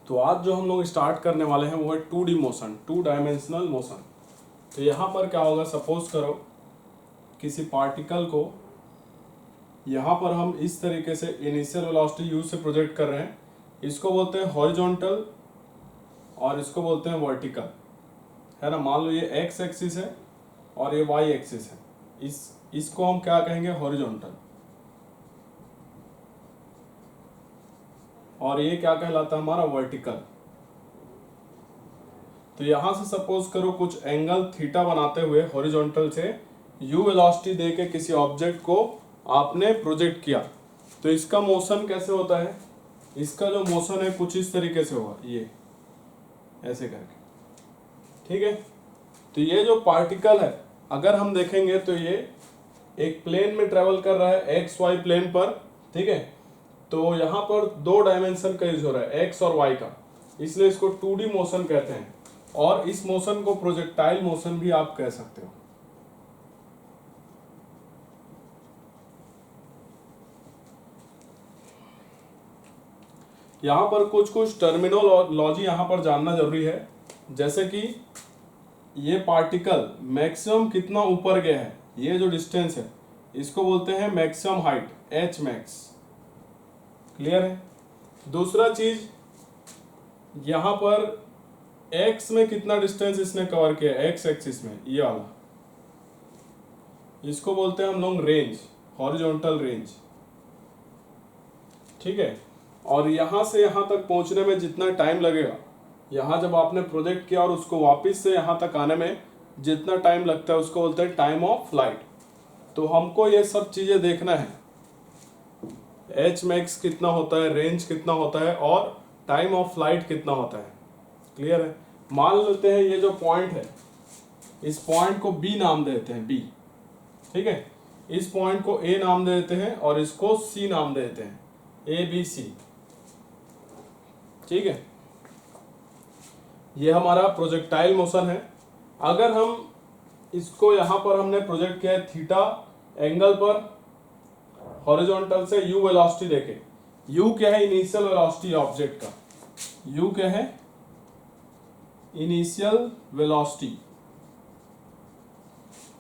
तो आज जो हम लोग स्टार्ट करने वाले हैं वो है 2D मोशन, 2 डायमेंशनल मोशन। तो यहाँ पर क्या होगा, सपोज करो किसी पार्टिकल को यहाँ पर हम इस तरीके से इनिशियल वेलोसिटी u से प्रोजेक्ट कर रहे हैं। इसको बोलते हैं हॉरिजॉन्टल और इसको बोलते हैं वर्टिकल, है ना। मान लो ये x एक्सिस है और ये y एक्सिस है, इसको हम क्या कहेंगे, हॉरिजॉन्टल। और ये क्या कहलाता है हमारा, वर्टिकल। तो यहां से सपोज करो कुछ एंगल थीटा बनाते हुए हॉरिजॉन्टल से u वेलोसिटी दे के किसी ऑब्जेक्ट को आपने प्रोजेक्ट किया, तो इसका मोशन कैसे होता है, इसका जो मोशन है कुछ इस तरीके से होगा, ये ऐसे करके, ठीक है। तो ये जो पार्टिकल है अगर हम देखेंगे तो ये एक प्लेन में ट्रेवल कर रहा है, एक्स वाई प्लेन पर, ठीक है। तो यहाँ पर 2 डायमेंशन का यूज हो रहा है, एक्स और वाई का, इसलिए इसको 2D मोशन कहते हैं। और इस मोशन को प्रोजेक्टाइल मोशन भी आप कह सकते हो। यहाँ पर कुछ टर्मिनोलॉजी यहाँ पर जानना जरूरी है, जैसे कि ये पार्टिकल मैक्सिमम कितना ऊपर गया है, ये जो डिस्टेंस है इसको बोलते हैं maximum height, H max. Clear है। दूसरा चीज यहाँ पर एक्स में कितना डिस्टेंस इसने कवर किया, एक्स एक्सिस में, ये वाला, इसको बोलते हैं हम लोग रेंज, हॉरिजॉन्टल रेंज, ठीक है। और यहाँ से यहाँ तक पहुँचने में जितना टाइम लगेगा, यहाँ जब आपने प्रोजेक्ट किया और उसको वापस से यहाँ तक आने में जितना टाइम लगता है उसको बोलते हैं टाइम ऑफ फ्लाइट। तो हमको ये सब चीज़ें देखना है, एच मैक्स कितना होता है, रेंज कितना होता है और टाइम ऑफ फ्लाइट कितना होता है। क्लियर है। मान लेते हैं ये जो पॉइंट है, इस पॉइंट को बी नाम देते हैं, बी, ठीक है। इस पॉइंट को ए नाम दे देते हैं और इसको सी नाम दे देते हैं, ए बी सी, ठीक है। ये हमारा प्रोजेक्टाइल मोशन है। अगर हम इसको यहाँ पर हमने प्रोजेक्ट किया है थीटा एंगल पर, हॉरिजॉन्टल से u वेलोसिटी देके, u क्या है, इनिशियल वेलोसिटी ऑब्जेक्ट का, u क्या है, इनिशियल वेलोसिटी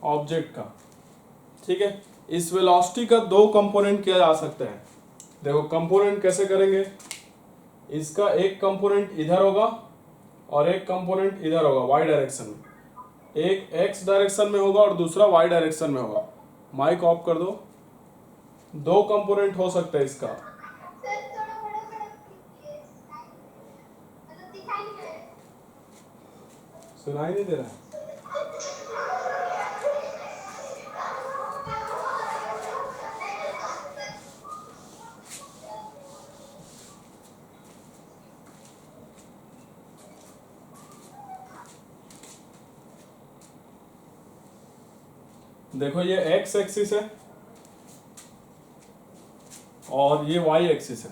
ऑब्जेक्ट का, ठीक है। इस वेलोसिटी का 2 कंपोनेंट किया जा सकता है। देखो कंपोनेंट कैसे करेंगे, इसका एक कंपोनेंट इधर होगा और एक कंपोनेंट इधर होगा, वाई डायरेक्शन में। एक एक्स डायरेक्शन में होगा और दूसरा वाई डायरेक्शन में होगा। माइक ऑफ कर दो। 2 कंपोनेंट हो सकता है इसका। सुनाई नहीं दे रहा है। देखो ये एक्स एक्सिस है और ये वाई एक्सिस है,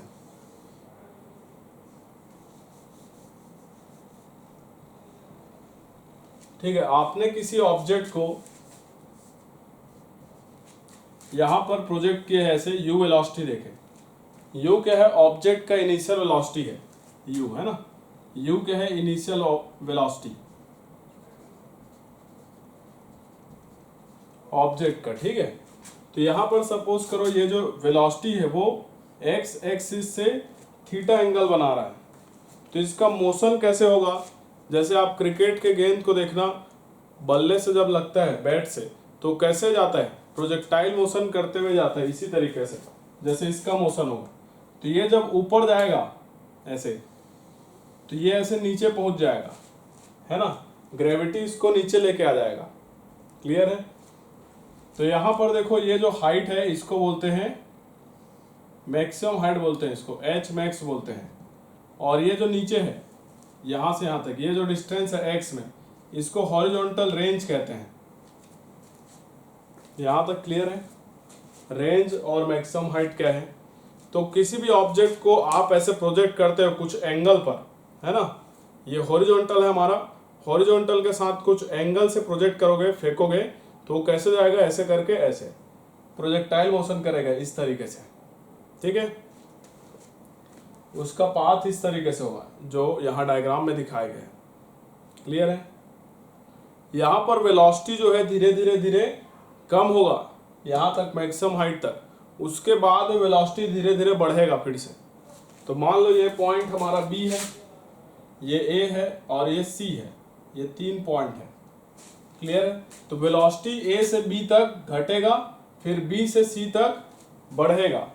ठीक है। आपने किसी ऑब्जेक्ट को यहां पर प्रोजेक्ट किया है ऐसे, u वेलोसिटी देखे। u क्या है, ऑब्जेक्ट का इनिशियल वेलोसिटी है, u है ना, u क्या है, इनिशियल वेलोसिटी ऑब्जेक्ट का, ठीक है। तो यहां पर सपोज करो ये जो वेलोसिटी है वो x एक्सिस से थीटा एंगल बना रहा है, तो इसका मोशन कैसे होगा, जैसे आप क्रिकेट के गेंद को देखना, बल्ले से जब लगता है बैट से तो कैसे जाता है, प्रोजेक्टाइल मोशन करते हुए जाता है, इसी तरीके से जैसे इसका मोशन होगा। तो ये जब ऊपर जाएगा ऐसे, तो ये ऐसे नीचे पहुंच जाएगा, है ना, ग्रेविटी इसको नीचे लेके आ जाएगा। क्लियर है। तो यहाँ पर देखो ये जो हाइट है इसको बोलते हैं मैक्सिमम हाइट, बोलते हैं इसको एच मैक्स बोलते हैं। और ये जो नीचे है यहाँ से यहाँ तक, ये जो डिस्टेंस है एक्स में, इसको हॉरिजॉन्टल रेंज कहते हैं। यहाँ तक क्लियर है। रेंज और मैक्सिमम हाइट क्या है, तो किसी भी ऑब्जेक्ट को आप ऐसे प्रोजेक्ट करते हो कुछ एंगल पर, है ना, ये हॉरिजॉन्टल है हमारा, हॉरिजॉन्टल के साथ कुछ एंगल से प्रोजेक्ट करोगे, फेंकोगे, तो वो कैसे जाएगा, ऐसे करके ऐसे प्रोजेक्टाइल मोशन करेगा इस तरीके से, ठीक है। उसका पाथ इस तरीके से होगा जो यहाँ डायग्राम में दिखाए गए हैं। क्लियर है? यहाँ पर वेलोसिटी जो है धीरे धीरे धीरे कम होगा यहाँ तक, मैक्सिमम हाइट तक। उसके बाद वेलोसिटी धीरे धीरे बढ़ेगा फिर से। तो मान लो ये पॉइंट हमारा बी है, ये ए है और ये सी है, ये 3 पॉइंट है। क्लियर है? तो वेलोसिटी ए से बी तक घटेगा, फिर बी से सी तक बढ़ेगा।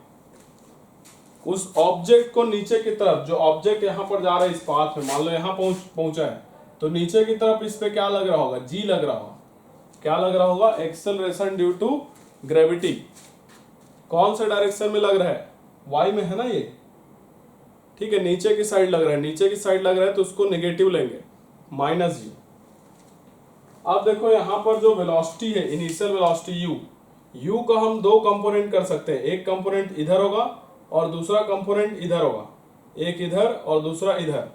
उस ऑब्जेक्ट को नीचे की तरफ, जो ऑब्जेक्ट यहाँ पर जा रहा है इस पाथ में, मान लो यहाँ पहुंचा है, तो नीचे की तरफ इस पे क्या लग रहा होगा? जी लग रहा होगा। क्या लग रहा होगा? Acceleration due to gravity. कौन से डायरेक्शन में लग रहा है? वाई में है ना ये, ठीक है। नीचे की साइड लग रहा है, नीचे की साइड लग रहा है तो उसको नेगेटिव लेंगे, माइनस यू। अब देखो यहाँ पर जो वेलोसिटी है, इनिशियल वेलोसिटी यू का हम 2 कंपोनेंट कर सकते हैं। एक कंपोनेंट इधर होगा और दूसरा कंपोनेंट इधर होगा, एक इधर और दूसरा इधर।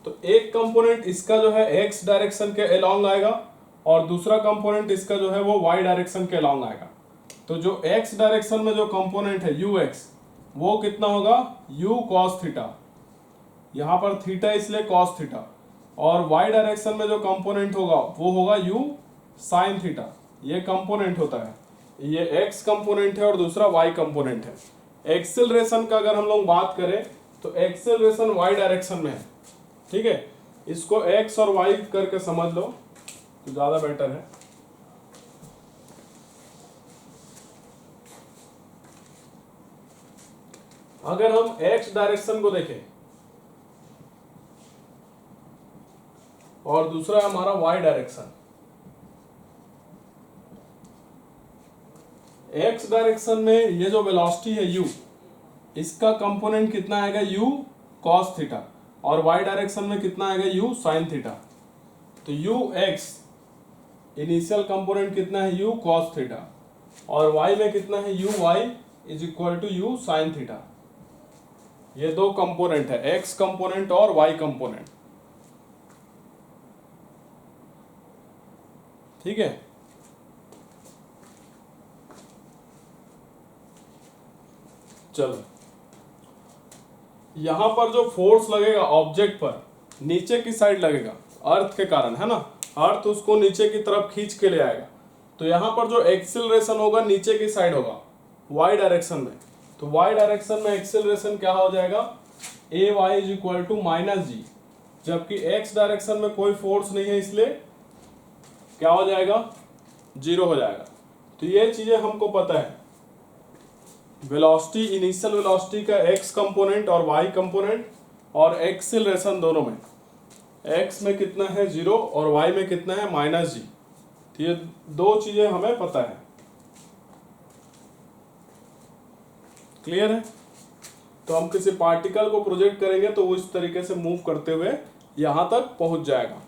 तो एक कंपोनेंट इसका जो है एक्स डायरेक्शन के अलोंग आएगा और दूसरा कंपोनेंट इसका जो है वो वाई डायरेक्शन के अलोंग आएगा। तो जो एक्स डायरेक्शन में जो कंपोनेंट है यू एक्स, वो कितना होगा? You cos theta. यहाँ पर थीटा इसलिए कॉस थीटा। और वाई डायरेक्शन में जो कंपोनेंट होगा वो होगा यू साइन थीटा। ये कंपोनेंट होता है, ये एक्स कंपोनेंट है और दूसरा वाई कंपोनेंट है। एक्सेलरेशन का अगर हम लोग बात करें तो एक्सेलरेशन वाई डायरेक्शन में है, ठीक है। इसको एक्स और वाई करके समझ लो तो ज्यादा बेटर है। अगर हम एक्स डायरेक्शन को देखें और दूसरा हमारा वाई डायरेक्शन, एक्स डायरेक्शन में ये जो वेलोसिटी है यू, इसका कंपोनेंट कितना आएगा? U cos theta. और वाई डायरेक्शन में कितना आएगा? U sine theta. तो यू एक्स इनिशियल कंपोनेंट कितना है? U cos theta. और वाई में कितना है? U y is equal to u sine theta. ये 2 कंपोनेंट है, एक्स कंपोनेंट और वाई कंपोनेंट, ठीक है। चलो, यहां पर जो फोर्स लगेगा ऑब्जेक्ट पर, नीचे की साइड लगेगा, अर्थ के कारण, है ना। अर्थ उसको नीचे की तरफ खींच के ले आएगा। तो यहां पर जो एक्सेलरेशन होगा नीचे की साइड होगा, वाई डायरेक्शन में। तो वाई डायरेक्शन में एक्सेलरेशन क्या हो जाएगा? A y is equal to minus g. जबकि एक्स डायरेक्शन में कोई फोर्स नहीं है, इसलिए क्या हो जाएगा? 0 हो जाएगा। तो ये चीजें हमको पता है। वेलोसिटी, इनिशियल वेलोसिटी का एक्स कंपोनेंट और वाई कंपोनेंट, और एक्सेलरेशन दोनों में, एक्स में कितना है 0 और वाई में कितना है माइनस जी। तो ये 2 चीजें हमें पता है। क्लियर है? तो हम किसी पार्टिकल को प्रोजेक्ट करेंगे तो वो इस तरीके से मूव करते हुए यहां तक पहुंच जाएगा।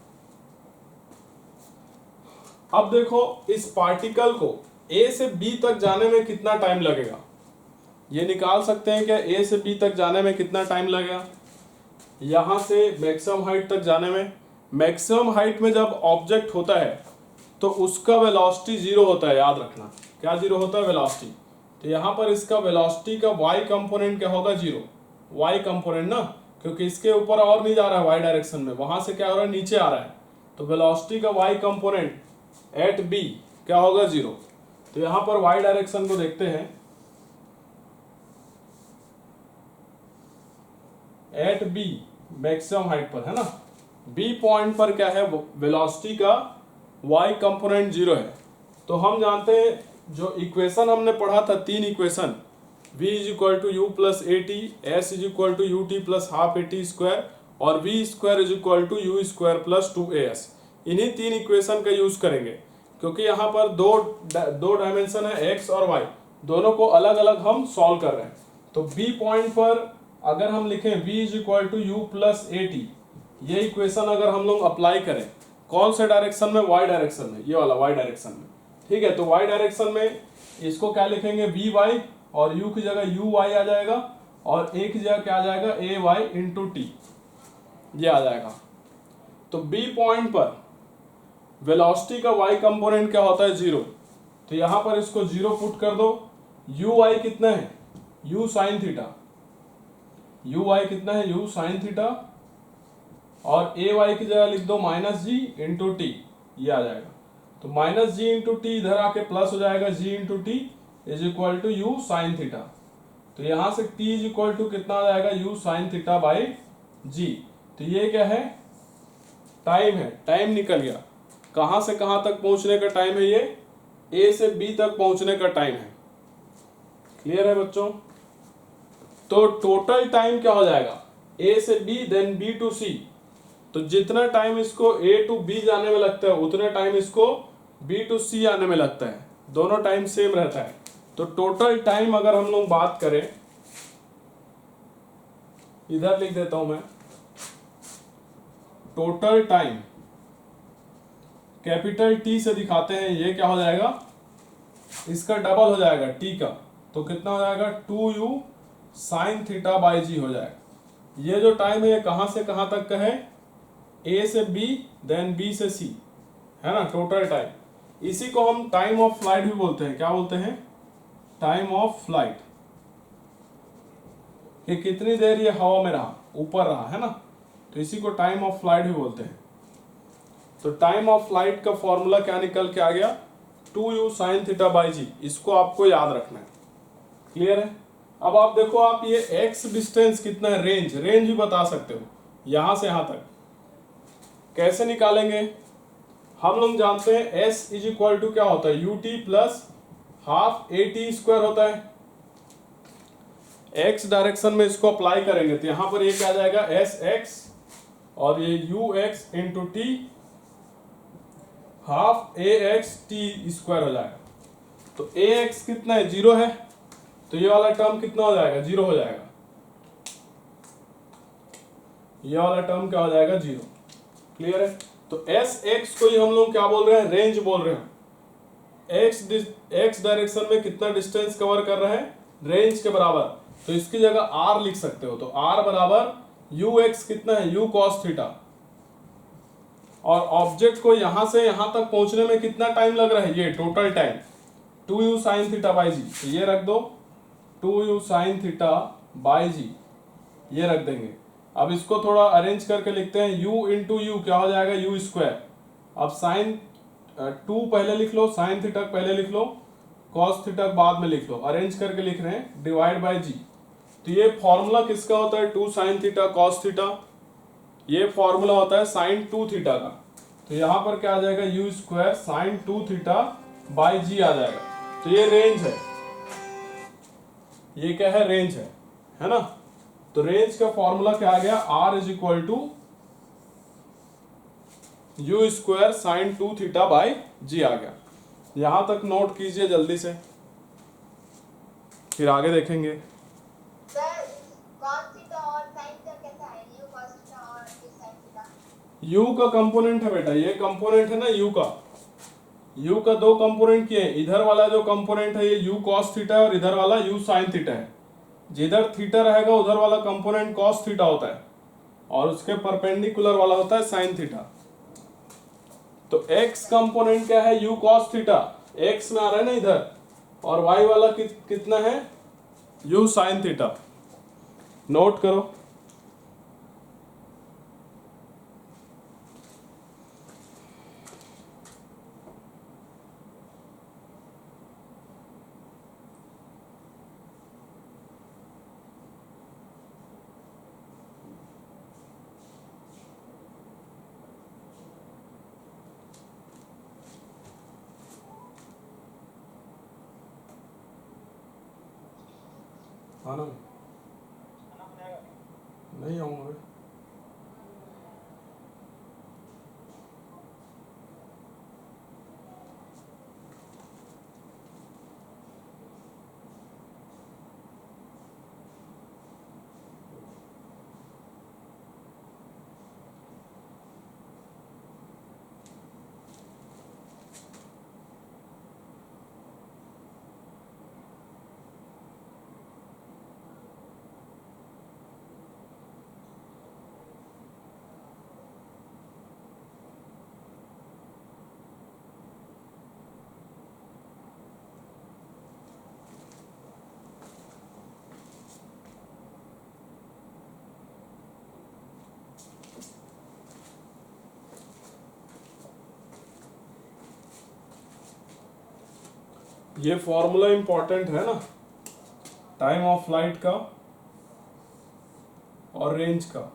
अब देखो, इस पार्टिकल को ए से बी तक जाने में कितना टाइम लगेगा, ये निकाल सकते हैं क्या? ए से बी तक जाने में कितना टाइम लगेगा? यहां से मैक्सिमम हाइट तक जाने में, मैक्सिमम हाइट में जब ऑब्जेक्ट होता है तो उसका वेलोसिटी 0 होता है, याद रखना। क्या 0 होता है? वेलोसिटी। तो यहाँ पर इसका वेलोसिटी का वाई कंपोनेंट क्या होगा? 0। वाई कंपोनेंट ना, क्योंकि इसके ऊपर और नहीं जा रहा है वाई डायरेक्शन में, वहां से क्या हो रहा है? नीचे आ रहा है। तो वेलोसिटी का वाई कंपोनेंट एट बी क्या होगा? 0। तो यहाँ पर वाई डायरेक्शन को देखते हैं, एट बी मैक्सिमम हाइट पर, है ना। बी पॉइंट पर क्या है? वेलोसिटी का वाई कंपोनेंट 0 है। तो हम जानते हैं, जो इक्वेशन हमने पढ़ा था, 3 equation, v is equal to u plus a t, s is equal to u t plus half a t square, और v square is equal to u square plus 2as। इन्हीं 3 इक्वेशन का use करेंगे, क्योंकि यहाँ पर दो dimension है, x और y, दोनों को अलग अलग हम सॉल्व कर रहे हैं। तो b पॉइंट पर अगर हम लिखें v is equal to u plus a t, ये इक्वेशन अगर हम लोग अप्लाई करें, कौन से डायरेक्शन में? y डायरेक्शन में, ये वाला y डायरेक्शन में, ठीक है। तो y डायरेक्शन में इसको क्या लिखेंगे? वी वाई, और u की जगह यू वाई आ जाएगा, और a की जगह क्या आ जाएगा? ए वाई इंटू टी, ये आ जाएगा। तो b पॉइंट पर वेलोसिटी का y कंपोनेंट क्या होता है? 0। तो यहां पर इसको 0 पुट कर दो। यू वाई कितना है? U sine theta. U y कितना है, यू साइन थीटा, और ए वाई की जगह लिख दो माइनस जी इंटू टी, ये आ जाएगा। तो माइनस जी इंटू टी इधर आके प्लस हो जाएगा, g into t is equal to u sine theta. तो यहां से टी इज इक्वल टू कितना आ जाएगा, you sine theta by g. तो ये क्या है, टाइम है, टाइम निकल गया। कहां से कहां तक पहुंचने का टाइम है, ये ए से बी तक पहुंचने का टाइम है। क्लियर है बच्चों? तो टोटल टाइम क्या हो जाएगा, ए से बी देन बी टू सी। तो जितना टाइम इसको ए टू बी जाने में लगता है उतने टाइम इसको बी टू सी आने में लगता है, दोनों टाइम सेम रहता है। तो टोटल टाइम अगर हम लोग बात करें, इधर लिख देता हूं मैं, टोटल टाइम कैपिटल टी से दिखाते हैं, ये क्या हो जाएगा, इसका डबल हो जाएगा टी का। तो कितना हो जाएगा, 2u साइन थीटा बाई जी हो जाएगा। ये जो टाइम है ये कहां से कहां तक का है, ए से बी देन बी से सी, है ना, टोटल टाइम। इसी को हम टाइम ऑफ फ्लाइट भी बोलते हैं। क्या बोलते हैं, टाइम ऑफ फ्लाइट। कि कितनी देर ये हवा में रहा, ऊपर रहा, है ना, तो इसी को टाइम ऑफ फ्लाइट भी बोलते हैं। तो टाइम ऑफ फ्लाइट का फॉर्मूला क्या निकल के आ गया, 2u साइन थीटा बाई जी। इसको आपको याद रखना है। क्लियर है? अब आप देखो, आप ये x डिस्टेंस कितना है, रेंज, रेंज भी बता सकते हो यहां से यहां तक। कैसे निकालेंगे, हम लोग जानते हैं s इज इक्वल टू क्या होता है, ut plus half a t square होता है। x डायरेक्शन में इसको अप्लाई करेंगे तो यहां पर ये क्या आ जाएगा, एस एक्स, और ये you x into T half A x T square हो जाएगा। तो ए एक्स कितना है, 0 है, तो ये वाला टर्म कितना हो जाएगा, 0 हो जाएगा। ये वाला टर्म क्या हो जाएगा, 0। क्लियर है? तो एस एक्स को ही हम लोग क्या बोल रहे हैं, रेंज बोल रहे हैं। एक्स डायरेक्शन में कितना डिस्टेंस कवर कर रहा है, रेंज के बराबर। तो इसकी जगह आर लिख सकते हो। तो आर बराबर यू एक्स कितना है, यू कॉस थीटा। और ऑब्जेक्ट को यहां से यहां तक पहुंचने में कितना टाइम लग रहा है, ये total time 2u sine theta by g. तो ये रख दो 2u sine theta by g, ये रख देंगे। अब इसको थोड़ा अरेंज करके लिखते हैं, u इंटू यू क्या हो जाएगा, यू स्क्वायर। अब साइन 2 पहले लिख लो, साइन थीटा पहले लिख लो, कॉस थीटा बाद में लिख लो। अरेंज करके लिख रहे हैं, डिवाइड बाई जी। तो ये फॉर्मूला किसका होता है, 2 साइन थीटा कॉस थीटा। ये फॉर्मूला होता है साइन 2 थीटा का। तो यहां पर क्या आ जाएगा, u square sine 2 theta by g आ जाएगा। तो ये रेंज है, ये क्या है, रेंज है ना। तो रेंज का फॉर्मूला क्या आ गया, R is equal to u square sine 2 theta by g आ गया। यहां तक नोट कीजिए जल्दी से, फिर आगे देखेंगे। यू का कंपोनेंट है बेटा, ये कंपोनेंट है ना यू का। यू का दो कंपोनेंट किए, इधर वाला जो कंपोनेंट है ये यू कॉस थीटा है, और इधर वाला यू साइन थीटा है। जिधर थीटा रहेगा उधर वाला कंपोनेंट कॉस थीटा होता है, और उसके परपेंडिकुलर वाला होता है साइन थीटा। तो एक्स कंपोनेंट क्या है, यू कॉस थीटा, एक्स में आ रहा है ना इधर, और वाई वाला कितना है, यू साइन थीटा। नोट करो। आना नहीं आऊंगा। ये फॉर्मूला इंपॉर्टेंट है ना, टाइम ऑफ फ्लाइट का और रेंज का।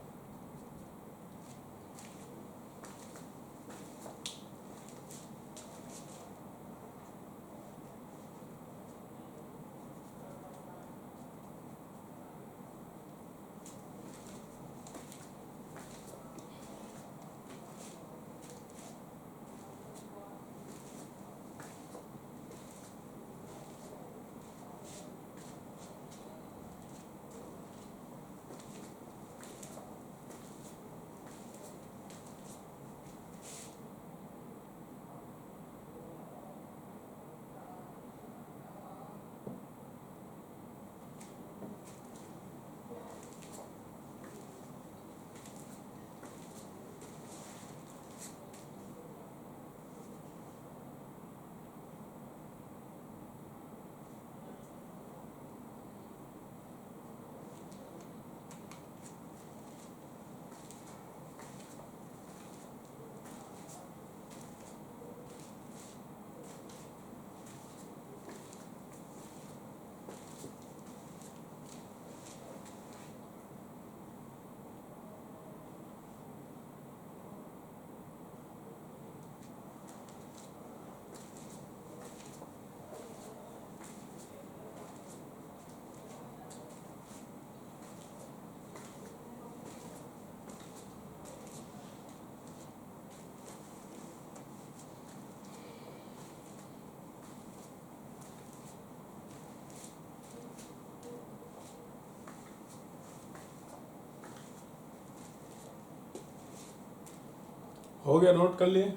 हो गया, नोट कर लिए?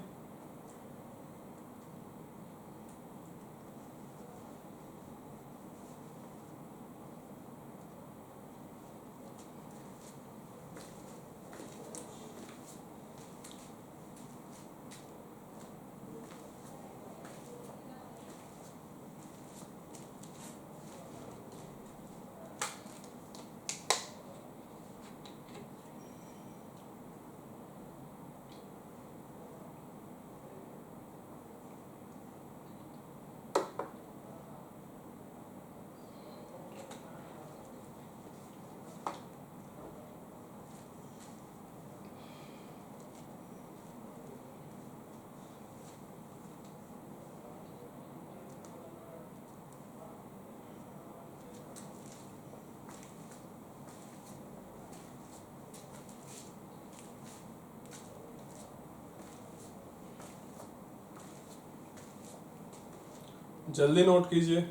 जल्दी नोट कीजिए।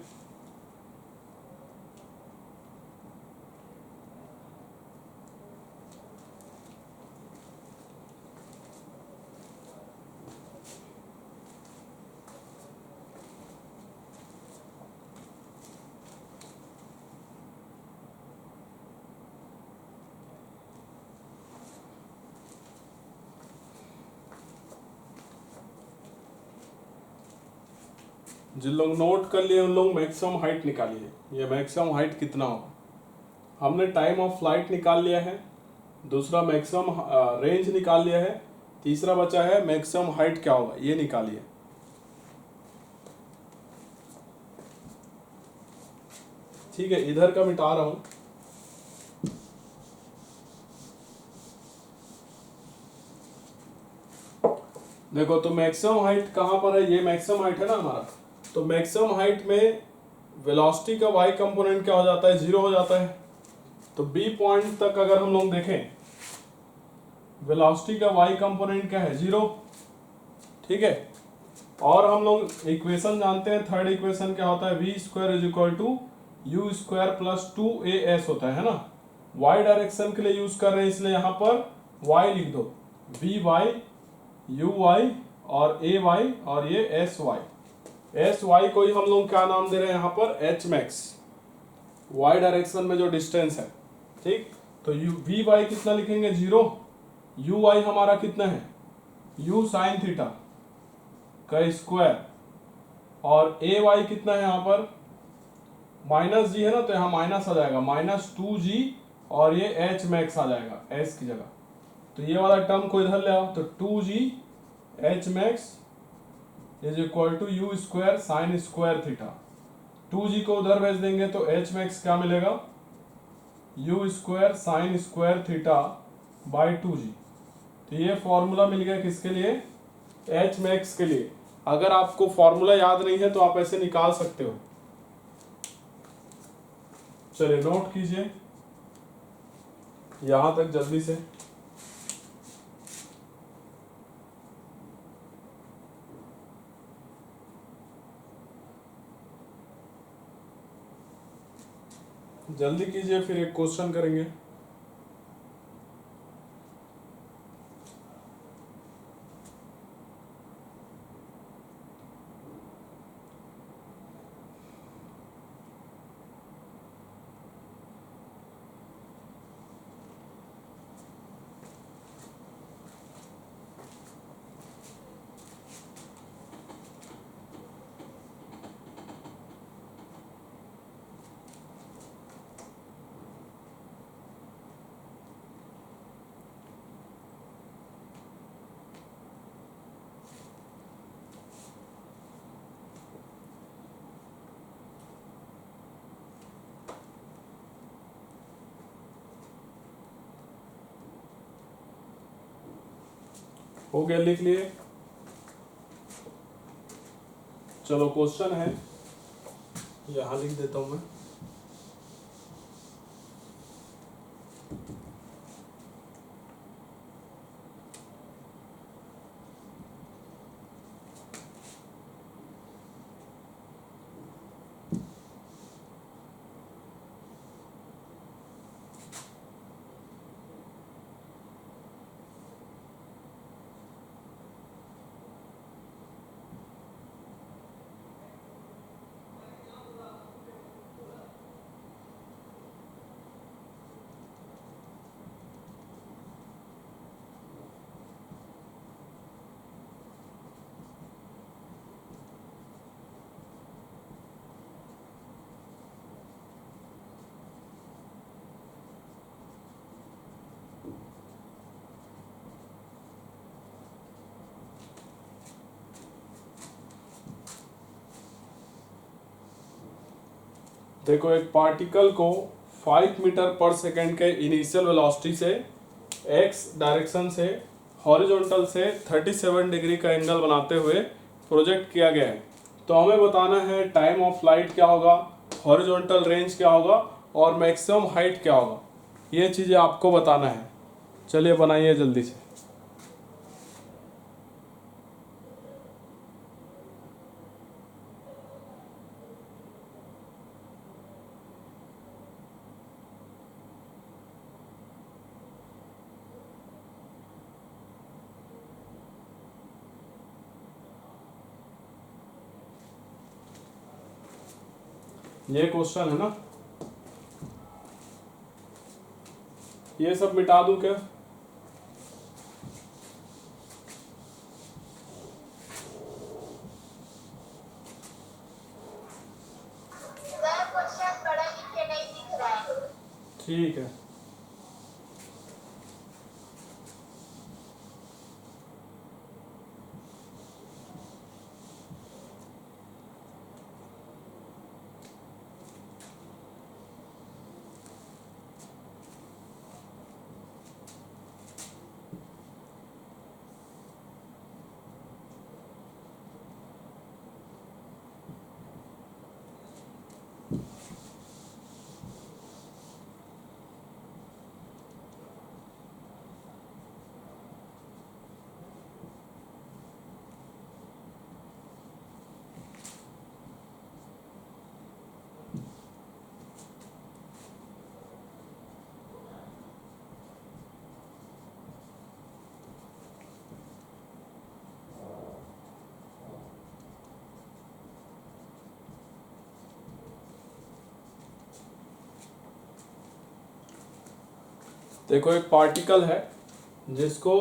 जिन लोग नोट कर लिए उन लोग मैक्सिमम हाइट निकालिए। ये मैक्सिमम हाइट कितना होगा? हमने टाइम ऑफ फ्लाइट निकाल लिया है, दूसरा मैक्सिमम रेंज निकाल लिया है, तीसरा बचा है मैक्सिमम हाइट क्या होगा, ये निकालिए। ठीक है, इधर का मिटा रहा हूं। देखो तो मैक्सिमम हाइट कहां पर है? ये मैक्सिमम हाइट है ना हमारा। तो मैक्सिमम हाइट में वेलोसिटी का वाई कंपोनेंट क्या हो जाता है? 0 हो जाता है। तो बी पॉइंट तक अगर हम लोग देखें, वेलोसिटी का वाई कंपोनेंट क्या है? 0। ठीक है, और हम लोग इक्वेशन जानते हैं, थर्ड इक्वेशन क्या होता है? V square is equal to u square plus 2as होता है ना। वाई डायरेक्शन के लिए यूज कर रहे हैं, इसलिए यहां पर y लिख दो, वी वाई यू वाई और ए वाई और ये एस वाई। एस वाई को ही हम लोग क्या नाम दे रहे हैं यहाँ पर? एच मैक्स, वाई डायरेक्शन में जो डिस्टेंस है। ठीक, तो यू वी वाई कितना लिखेंगे? 0। यू वाई हमारा कितना है? यू साइन थीटा का स्क्वायर, और ए वाई कितना है यहाँ पर? माइनस जी है ना, तो यहाँ माइनस आ जाएगा, -2g, और ये एच मैक्स आ जाएगा एस की जगह। तो ये वाला टर्म को इधर ले आओ, तो 2g h max is equal to u square sine square theta. 2g को उधर भेज देंगे तो एच मैक्स क्या मिलेगा, you square sine square theta by 2g। तो ये फॉर्मूला मिल गया किसके लिए, एच मैक्स के लिए। अगर आपको फॉर्मूला याद नहीं है तो आप ऐसे निकाल सकते हो। चलिए नोट कीजिए यहां तक जल्दी से। जल्दी कीजिए, फिर एक क्वेश्चन करेंगे। हो गया, लिख लिए। चलो क्वेश्चन है, यहां लिख देता हूं मैं। देखो, एक पार्टिकल को 5 मीटर पर सेकेंड के इनिशियल वेलोसिटी से एक्स डायरेक्शन से हॉरिजॉन्टल से 37 डिग्री का एंगल बनाते हुए प्रोजेक्ट किया गया है। तो हमें बताना है टाइम ऑफ फ्लाइट क्या होगा, हॉरिजॉन्टल रेंज क्या होगा और मैक्सिमम हाइट क्या होगा। ये चीज़ें आपको बताना है। चलिए बनाइए जल्दी से। ये क्वेश्चन है ना, ये सब मिटा दूं क्या? क्वेश्चन पढ़ा लिख के नहीं दिख रहा है। ठीक है। देखो, एक पार्टिकल है जिसको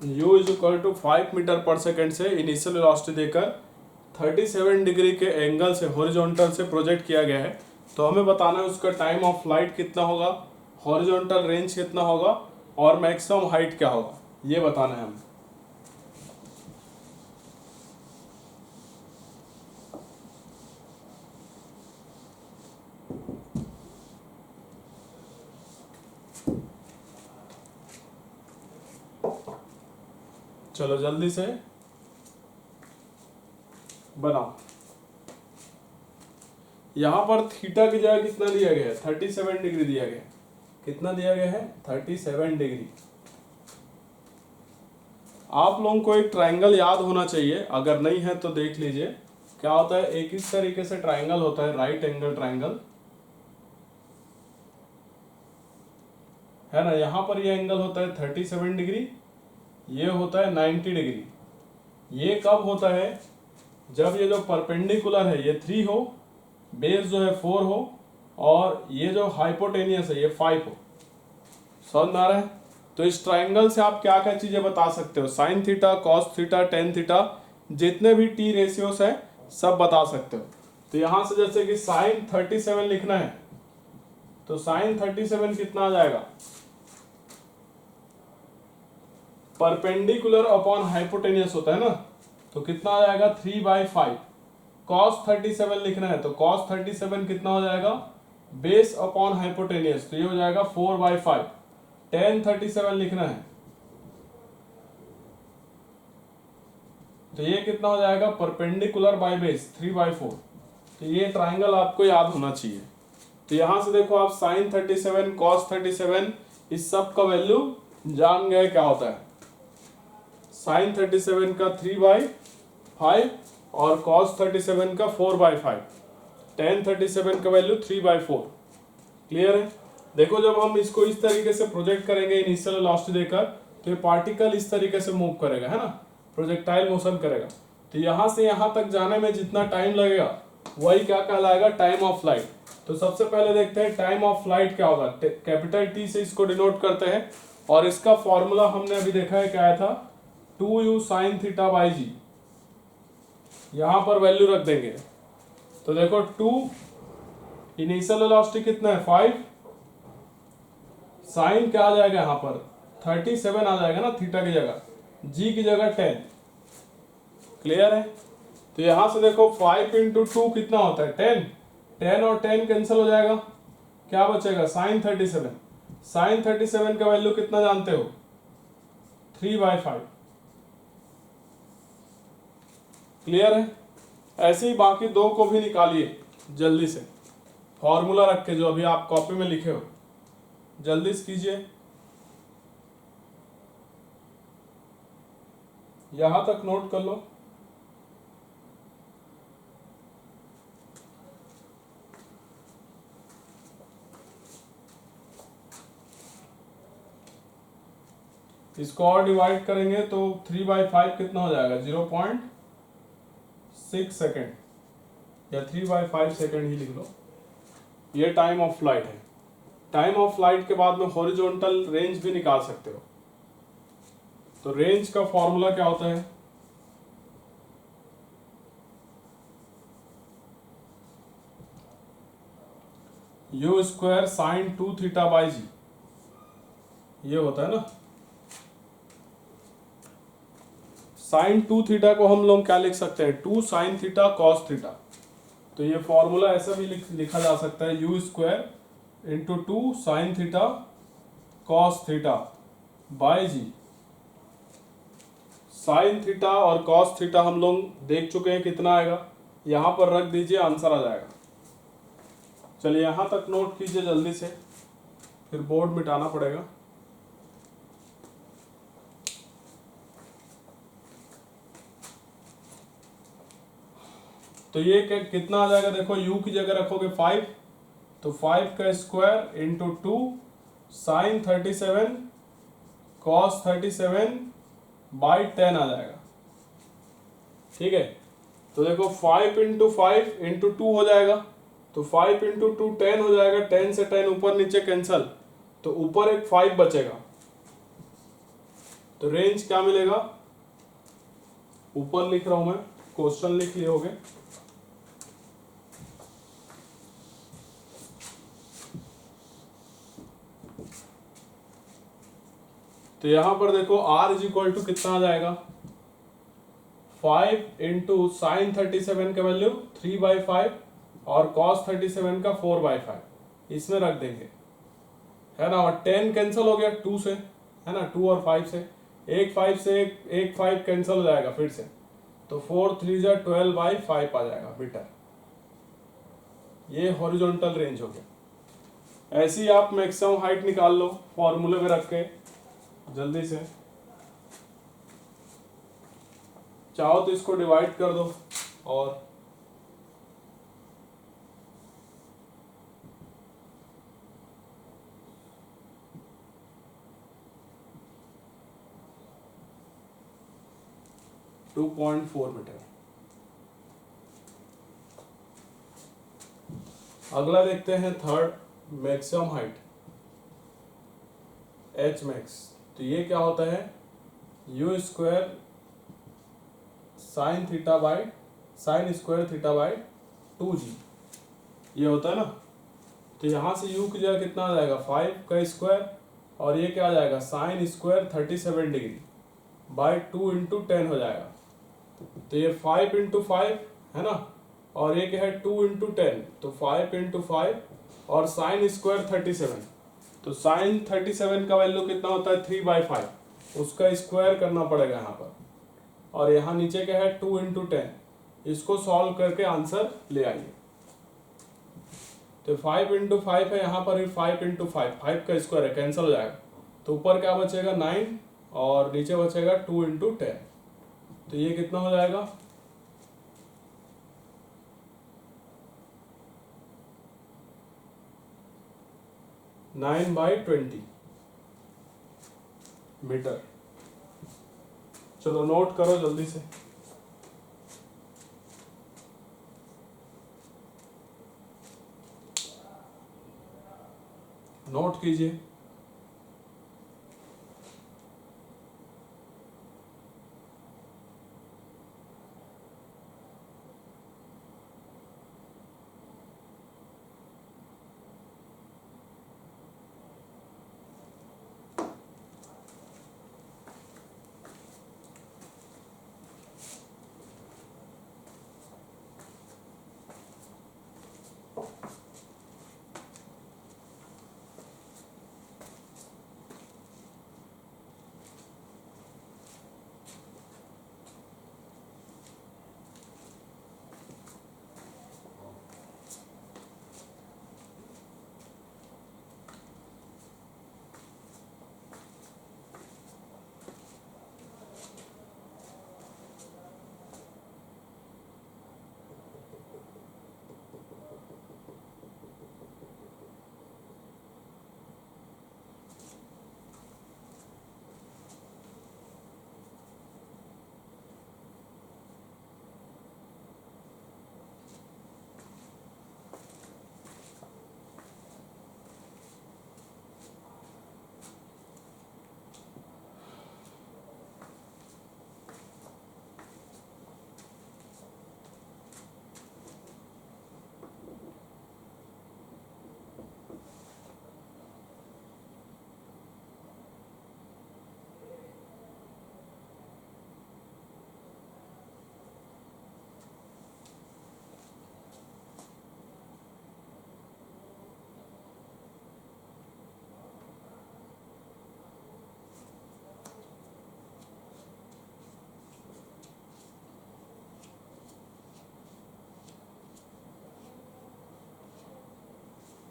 u is equal to 5 metre पर सेकेंड से इनिशियल वेलोसिटी देकर 37 डिग्री के एंगल से हॉरिजॉन्टल से प्रोजेक्ट किया गया है। तो हमें बताना है उसका टाइम ऑफ फ्लाइट कितना होगा, हॉरिजॉन्टल रेंज कितना होगा और मैक्सिमम हाइट क्या होगा, ये बताना है हमें। चलो जल्दी से बनाओ। यहां पर थीटा की जगह कितना दिया गया है? 37 डिग्री दिया गया है। कितना दिया गया है? 37 डिग्री। आप लोगों को एक ट्रायंगल याद होना चाहिए, अगर नहीं है तो देख लीजिए क्या होता है। एक इस तरीके से ट्रायंगल होता है, राइट एंगल ट्रायंगल, है ना। यहां पर ये एंगल होता है 37 डिग्री, ये होता है 90 डिग्री। ये कब होता है? जब ये जो परपेंडिकुलर है ये 3 हो, बेस जो है 4 हो, और ये जो हाइपोटेनियस है ये 5 हो। समझ में आ रहा है? तो इस ट्रायंगल से आप क्या क्या चीजें बता सकते हो? Sign theta, cos theta, tan theta, जितने भी टी रेशियोस है सब बता सकते हो। तो यहां से जैसे कि साइन 37 लिखना है, तो साइन 37 कितना आ जाएगा? परपेंडिकुलर अपॉन हाइपोटेनियस होता है ना, तो कितना आ जाएगा? 3/5। कॉस 37 लिखना है, तो कॉस 37 कितना हो जाएगा? बेस अपॉन हाइपोटेनियस, तो ये हो जाएगा 4/5। टेन 37 लिखना है, तो ये कितना हो जाएगा? Perpendicular by base 3/4। तो ये ट्रायंगल आपको याद होना चाहिए। तो यहां से देखो आप साइन 37, कॉस 37, इस सब का वैल्यू जान गए क्या होता है। साइन 37 का 3/5 और कॉस 37 का 4/5, टेन 37 का वैल्यू 3/4। क्लियर है? देखो जब हम इसको इस तरीके से प्रोजेक्ट करेंगे इनिशियल वेलोसिटी देकर, तो ये पार्टिकल इस तरीके से मूव करेगा, है ना, प्रोजेक्टाइल मोशन करेगा। तो यहां से यहां तक जाने में जितना टाइम लगेगा वही क्या कहलाएगा? Time of flight. तो सबसे पहले देखते हैं टाइम ऑफ फ्लाइट क्या होगा। कैपिटल टी से इसको डिनोट करते हैं, और इसका फॉर्मूला हमने अभी देखा है क्या आया था? 2u sin थीटा बाई जी। यहां पर वैल्यू रख देंगे, तो देखो 2 इनिशियल वेलोसिटी कितना है? 5। साइन क्या आ जाएगा यहाँ पर? 37 आ जाएगा ना थीटा की जगह, जी की जगह 10। क्लियर है? तो यहां से देखो 5 इंटू 2 कितना होता है? 10। 10 और 10 कैंसिल हो जाएगा, क्या बचेगा? साइन 37। साइन 37 का वैल्यू कितना जानते हो? 3/5। क्लियर है? ऐसे ही बाकी दो को भी निकालिए जल्दी से, फॉर्मूला रख के जो अभी आप कॉपी में लिखे हो, जल्दी से कीजिए। यहां तक नोट कर लो। इसको और डिवाइड करेंगे तो 3/5 कितना हो जाएगा? 0.6 सेकेंड, या 3/5 सेकेंड ही लिख लो। ये टाइम ऑफ फ्लाइट है। टाइम ऑफ फ्लाइट के बाद में हॉरिजॉन्टल रेंज भी निकाल सकते हो। तो रेंज का फॉर्मूला क्या होता है? u square sine 2 theta by g, ये होता है ना। साइन 2 थीटा को हम लोग क्या लिख सकते हैं? 2 साइन थीटा कॉस थीटा। तो ये फॉर्मूला ऐसा भी लिखा जा सकता है, u square into 2 sine theta cos theta by g. Sine theta और कॉस थीटा हम लोग देख चुके हैं कितना आएगा, यहां पर रख दीजिए, आंसर आ जाएगा। चलिए यहां तक नोट कीजिए जल्दी से, फिर बोर्ड मिटाना पड़ेगा। तो ये कितना आ जाएगा? देखो u की जगह रखोगे 5, तो 5 का square into 2 sine 37 cos 37 by 10 आ जाएगा। ठीक है? तो देखो 5 इंटू 5 इंटू 2 हो जाएगा, तो 5 इंटू 2 10 हो जाएगा। 10 से 10 ऊपर नीचे कैंसल, तो ऊपर एक 5 बचेगा। तो रेंज क्या मिलेगा? ऊपर लिख रहा हूं मैं, क्वेश्चन लिख लिए होगे। तो यहां पर देखो r इज इक्वल टू कितना आ जाएगा? 5 इंटू साइन 37 का वैल्यू 3/5 और कॉस 37 का 4/5, इसमें रख देंगे, है ना। और 10 कैंसिल हो गया 2 से, है ना, 2 और 5 से, एक 5 से एक 5 कैंसिल हो जाएगा फिर से, तो 4 3 जा 12/5 आ जाएगा मीटर। ये हॉरिजॉन्टल रेंज हो गया। ऐसे ही आप मैक्सिमम हाइट निकाल लो फॉर्मूले में रख के जल्दी से। चाहो तो इसको डिवाइड कर दो और 2.4 मीटर। अगला देखते हैं third, maximum height H max. तो ये क्या होता है, u square sine square theta by 2g, ये होता है ना। तो यहाँ से u की जगह कितना आ जाएगा 5 का स्क्वायर, और ये क्या आ जाएगा sine square 37 degree by 2 into 10 हो जाएगा। तो ये 5 इंटू 5 है ना, और ये क्या है 2 इंटू 10, तो 5 इंटू 5 और साइन स्क्वायर 37, तो साइन 37 का वैल्यू कितना होता है 3/5, उसका स्क्वायर करना पड़ेगा यहाँ पर। और यहाँ नीचे क्या है 2 इंटू 10, इसको सॉल्व करके आंसर ले आइए। तो 5 इंटू 5 है, यहाँ पर भी 5 इंटू 5 का स्क्वायर है, कैंसिल हो जाएगा। तो ऊपर क्या बचेगा 9 और नीचे बचेगा 2 इंटू 10, तो ये कितना हो जाएगा 9/20 मीटर। चलो नोट करो जल्दी से। नोट कीजिए।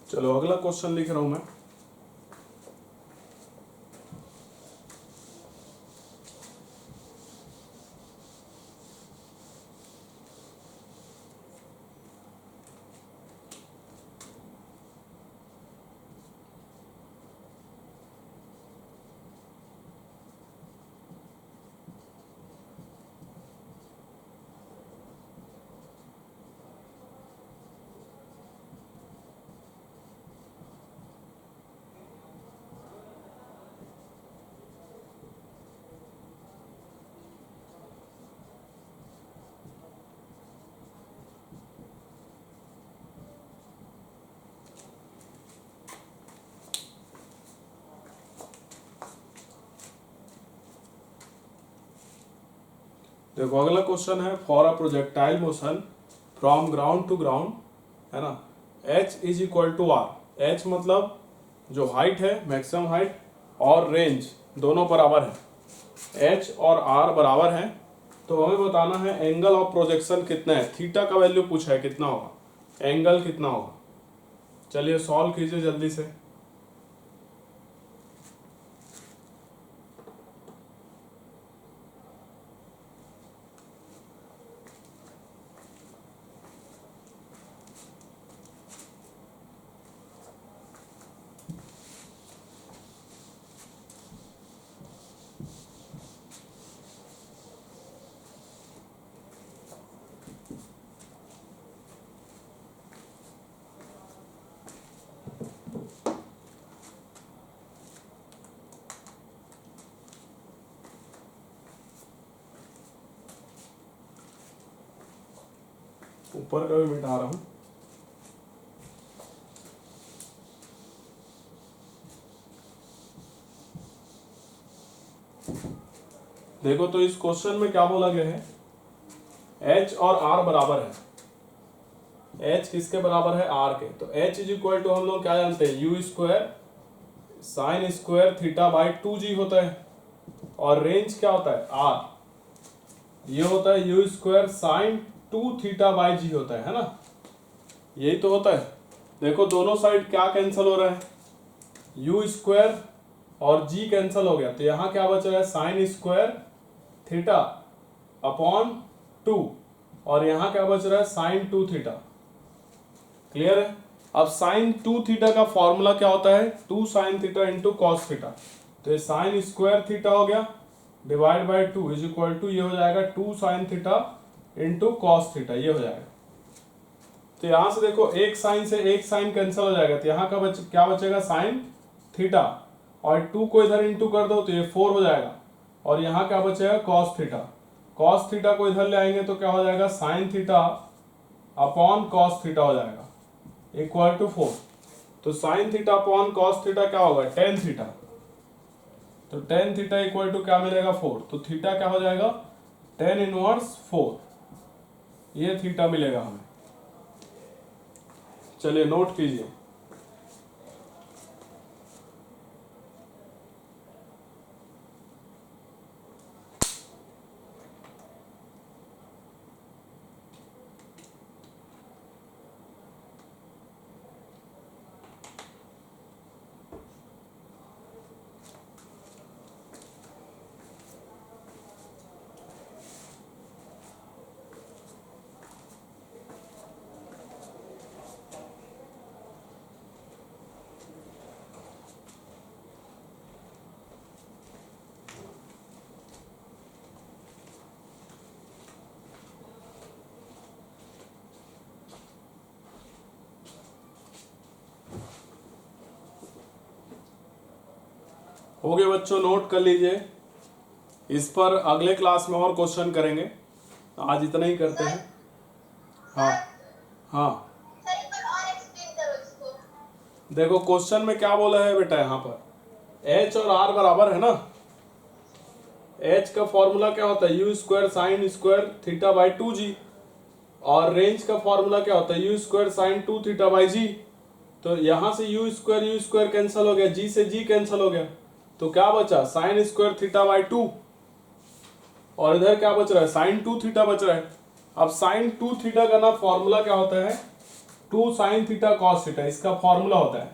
चलो अगला क्वेश्चन लिख रहा हूं मैं। देखो अगला क्वेश्चन है, for a projectile motion from ground to ground, है ना, h is equal to R. H मतलब जो हाइट है मैक्सिमम हाइट और रेंज दोनों बराबर है। एच और आर बराबर हैं, तो हमें बताना है एंगल ऑफ प्रोजेक्शन कितना है। थीटा का वैल्यू पूछा है, कितना होगा, एंगल कितना होगा। चलिए सॉल्व कीजिए जल्दी से। ऊपर का भी मिटा रहा हूं। देखो तो इस क्वेश्चन में क्या बोला गया है, एच और आर बराबर है। एच किसके बराबर है, आर के। तो एच इज इक्वल टू हम लोग क्या जानते हैं, you square sine square theta by 2g होता है। और रेंज क्या होता है, आर, ये होता है u square sine 2 theta by g होता है ना, यही तो होता है। देखो दोनों साइड क्या कैंसिल हो रहा है, यू स्क्वायर और जी कैंसिल हो गया, तो यहाँ क्या बच रहा है, साइन स्क्वायर थीटा अपॉन 2, और यहाँ क्या बच रहा है, साइन 2 थीटा। क्लियर है। अब साइन 2 थीटा का फॉर्मूला क्या होता है, 2 sine theta into cos theta. तो ये साइन स्क्वायर थीटा हो गया divide by 2 is equal to ये हो जाएगा 2 sine theta into cos theta, ये हो जाएगा। तो यहां से देखो एक साइन से एक साइन कैंसिल हो जाएगा, तो यहाँ का क्या बचेगा, साइन थीटा, और 2 को इधर इंटू कर दो तो ये 4 हो जाएगा, और यहाँ क्या बचेगा, कॉस थीटा। कॉस थीटा को इधर ले आएंगे तो क्या हो जाएगा, sine theta upon cos theta हो जाएगा इक्वल टू 4। तो sine theta upon cos theta क्या होगा, टेन थीटा। तो टेन थीटा इक्वल टू क्या मिलेगा, 4। तो थीटा क्या हो जाएगा, टेन इनवर्स 4, ये थीटा मिलेगा हमें। चलिए नोट कीजिए। हो गए बच्चों, नोट कर लीजिए। इस पर अगले क्लास में और क्वेश्चन करेंगे, आज इतना ही करते हैं। हाँ हाँ, सर एक बार और एक्सप्लेन करो इसको। देखो क्वेश्चन में क्या बोला है बेटा, यहाँ पर एच और आर बराबर है ना। एच का फॉर्मूला क्या होता है, u square sine square theta by 2g, और रेंज का फॉर्मूला क्या होता है, u square sine 2 theta by g. तो यहाँ से यू स्क्वायर कैंसिल हो गया, जी से जी कैंसिल हो गया, तो क्या बचा, साइन स्क्वायर थीटा बाई 2, और इधर क्या बच रहा है, साइन 2 थीटा बच रहा है। अब साइन 2 थीटा का ना फॉर्मूला क्या होता है, 2 साइन थीटा कॉस थीटा, इसका फॉर्मूला होता है।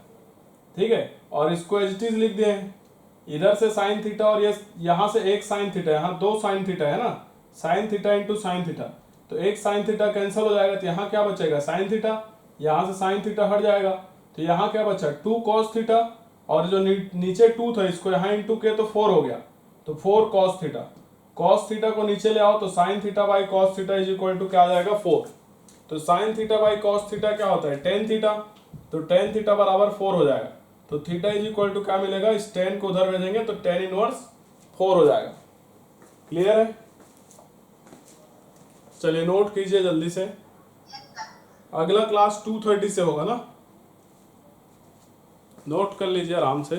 ठीक है, और इसको एज इट इज लिख दिए हैं, इधर से साइन थीटा, और ये यहाँ से एक साइन थीटा, यहाँ 2 साइन थीटा है ना, sign theta into sine theta, तो एक साइन थीटा कैंसिल हो जाएगा, तो यहाँ क्या बचेगा, साइन थीटा, यहाँ से साइन थीटा हट जाएगा, तो यहाँ क्या बचा, 2 कॉस थीटा, और जो नीचे 2 था इसको यहाँ इंटू किया तो 4 हो गया, तो 4 कॉस थीटा। कॉस थीटा को नीचे ले आओ तो sine theta by cos theta is equal to क्या आ जाएगा, 4। तो sine theta by cos theta क्या होता है, टेन थीटा, तो टेन थीटा बराबर 4 हो जाएगा। तो थीटा इज इक्वल टू क्या मिलेगा, इस टेन को उधर भेजेंगे तो टेन इनवर्स 4 हो जाएगा। क्लियर है। चलिए नोट कीजिए जल्दी से, अगला क्लास 2:30 से होगा ना, नोट कर लीजिए आराम से।